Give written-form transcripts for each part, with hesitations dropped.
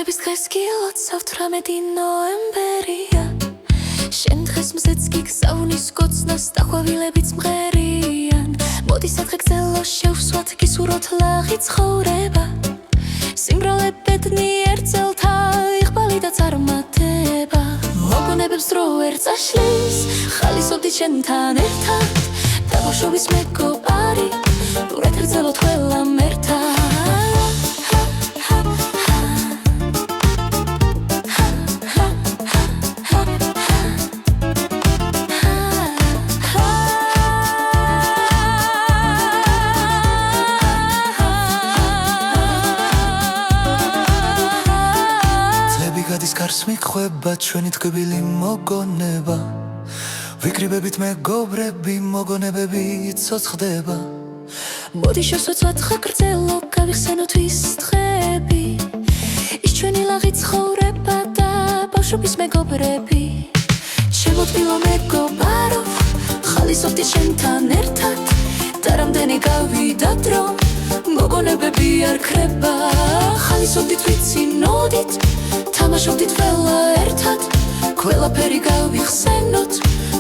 დაბადების დღეს კი 18 ნოემბერია შენ დღეს მზეც გიგზავნის კოცნას და ყვავილებიც მღერიან მოდი სადღე გძელო შევსვათ გისურვოთ ლაღი ცხოვრება სიმრავლე ბედნიერ წელთა იყვალი და წარმატება მოგონებებს დრო ვერ წაშლის ხალისობდი შენთან ერთად და ბავშვობის მეგობარი ურეთ გძელოთ ყველამ ერთად გადის გარს მიხვება ჩვენი ტკბილი მოგონება ვიკრიბებით მეგობრები მოგონებები ცოცხლდება მოდი შევსვათ ხა გრძელო გავიხსენოთ ის დღები ის ჩვენი ლაღი ცხოვრება და ბავშვობის მეგობრები შემოთმილო მეგობარო ხალისობდი შენთან ერთად და რამდენი გავიდა დრო მოგონებები არ ქრება ხალისობდით ვიცინოდით თამაშობდით ყველა ერთად ყველაფერი გავიხსენოთ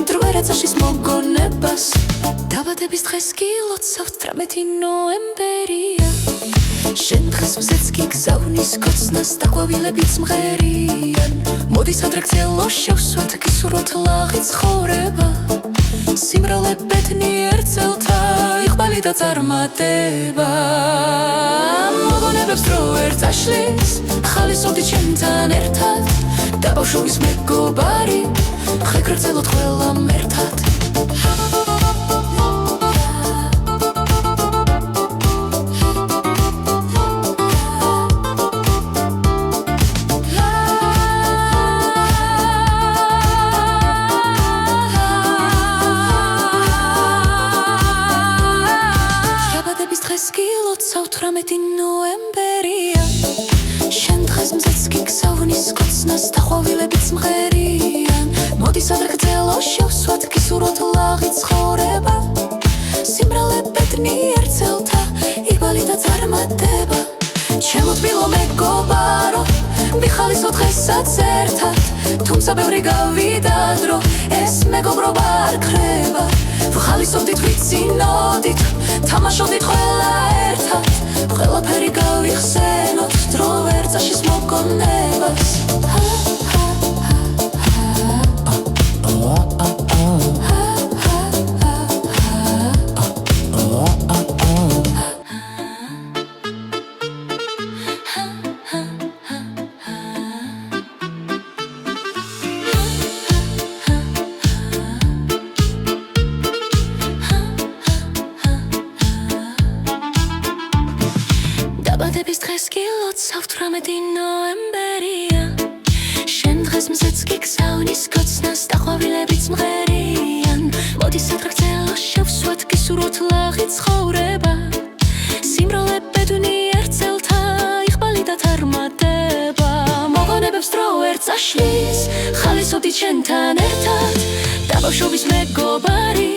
დრო ვერ აწაშლის მოგონებას დაბადების დღეს კი 18 ნოემბერია შენ დღეს მზეც გიგზავნის კოცნას და ყვავილებიც მღერიან მოდი სადღე გძელო შევსვათ გისურვოთ ლაღი ცხოვრება სიმრავლე ბედნიერ წელთა იყვალი და წარმატება მოგონებებს დრო ვერ წაშლის ხალისობდით შენთან ერთად და ბავშვობის მეგობარი ხე გრძელოთ ყველამ ერთად დღეს კი 18 ნოემბერია შენ დღეს მზეც გიგზავნის კოცნას და ყვავილებიც მღერიან მოდი სადღე გძელო შევსვათ გისურვოთ ლაღი ცხოვრება სიმრავლე ბედნიერ წელთა იყვალი და წარმატება შემოთმილო მეგობარო მიხალისოთ დღესაც ერთად თუმცა ბევრი გავიდა დრო ეს მეგობრობა არ ქრება ვხალისობდით ვიცინოდით თამაშობდით ყველა ერთად ყველაფერი გავიხსენოთ დრო ვერ წაშლის მოგონებას დაბადების დღეს კი 18 ნოემბერია შენ დღეს მზეც გიგზავნის კოცნას და ყვავილებიც მღერიან მოდი სადღე გძელო შევსვათ გისურვოთ ლაღი ცხოვრება სიმრავლე ბედნიერ წელთა იყვალი და წარმატება მოგონებებს დრო ვერ წაშლის ხალისობდით შენთან ერთად და ბავშვობის მეგობარი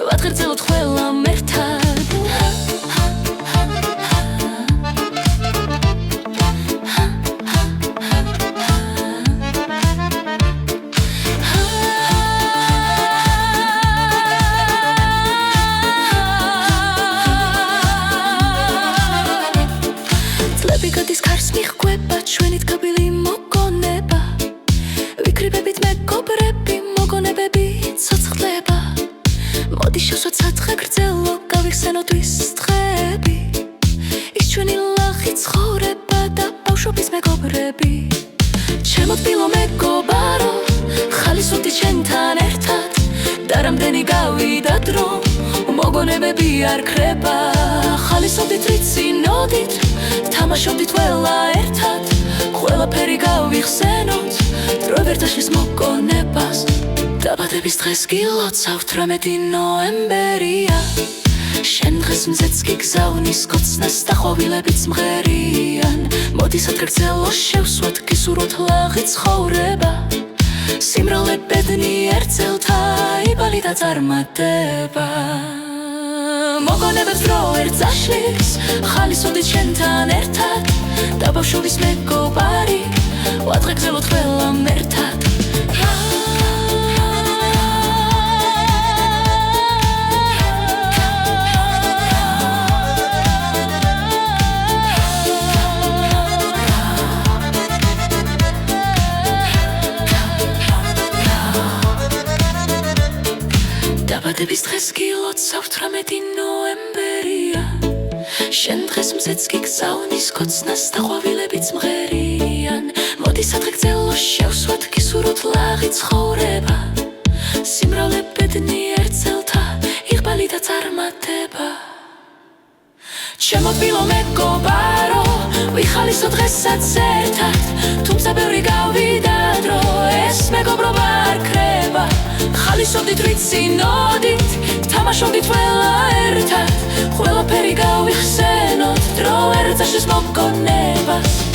ვადღე გძელოთ ყველამ ერთად გადის გარს მიხვება ჩვენი ტკბილი მოგონება ვიკრიბებით მეგობრები მოგონებები ცოცხლდება მოდი შევსვათ სადღე გრძელო გავიხსენოთ ის დღები ის ჩვენი ლაღი ცხოვრება და ბავშვობის მეგობრები შემოთმილო მეგობარო ხალისობდით შენთან ერთად და რამდენი გავიდა დრო მოგონებები არ ქრება ხალისობდით ვიცინოდით თამაშობდით ყველა ერთად ყველაფერი გავიხსენოთ დრო ვერ წაშლის მოგონებას დაბადების დღეს კი 18 ნოემბერია შენ დღეს მზეც გიგზავნის კოცნას და ყვავილებიც მღერიან მოდი სადღე გძელო შევსვათ გისურვოთ ლაღი ცხოვრება სიმრავლე ბედნიერ წელთა იყვალი და წარმატება მოგონებებს დრო ვერ წაშლის ხალისოდით შენთან ერთად და ბავშვობის მეგობარი ვადრე გრძელოთ ყველამ ერთად დაბადების დღეს გილოცავთ 18 ნოემბერია შენ დღეს მზეც გიგზავნის კოცნას და ყვავილებიც მღერიან მოდი სადღე გრძელო შევსვათ გისურვოთ ლაღი ცხოვრება სიმრავლე ბედნიერ წელთა იღბალი და წარმატება ჩემო თბილო მეგობარო ვიხალისო დღესაც ერთად თუმცა ბევრი გავიდა დრო ეს მეგობრობა არ ქრება ხალისობდით ვიცინოდით თამაშობდით ყველა ერთად ყველაფერი გავიხსენოთ დრო ვერ წაშლის მოგონებას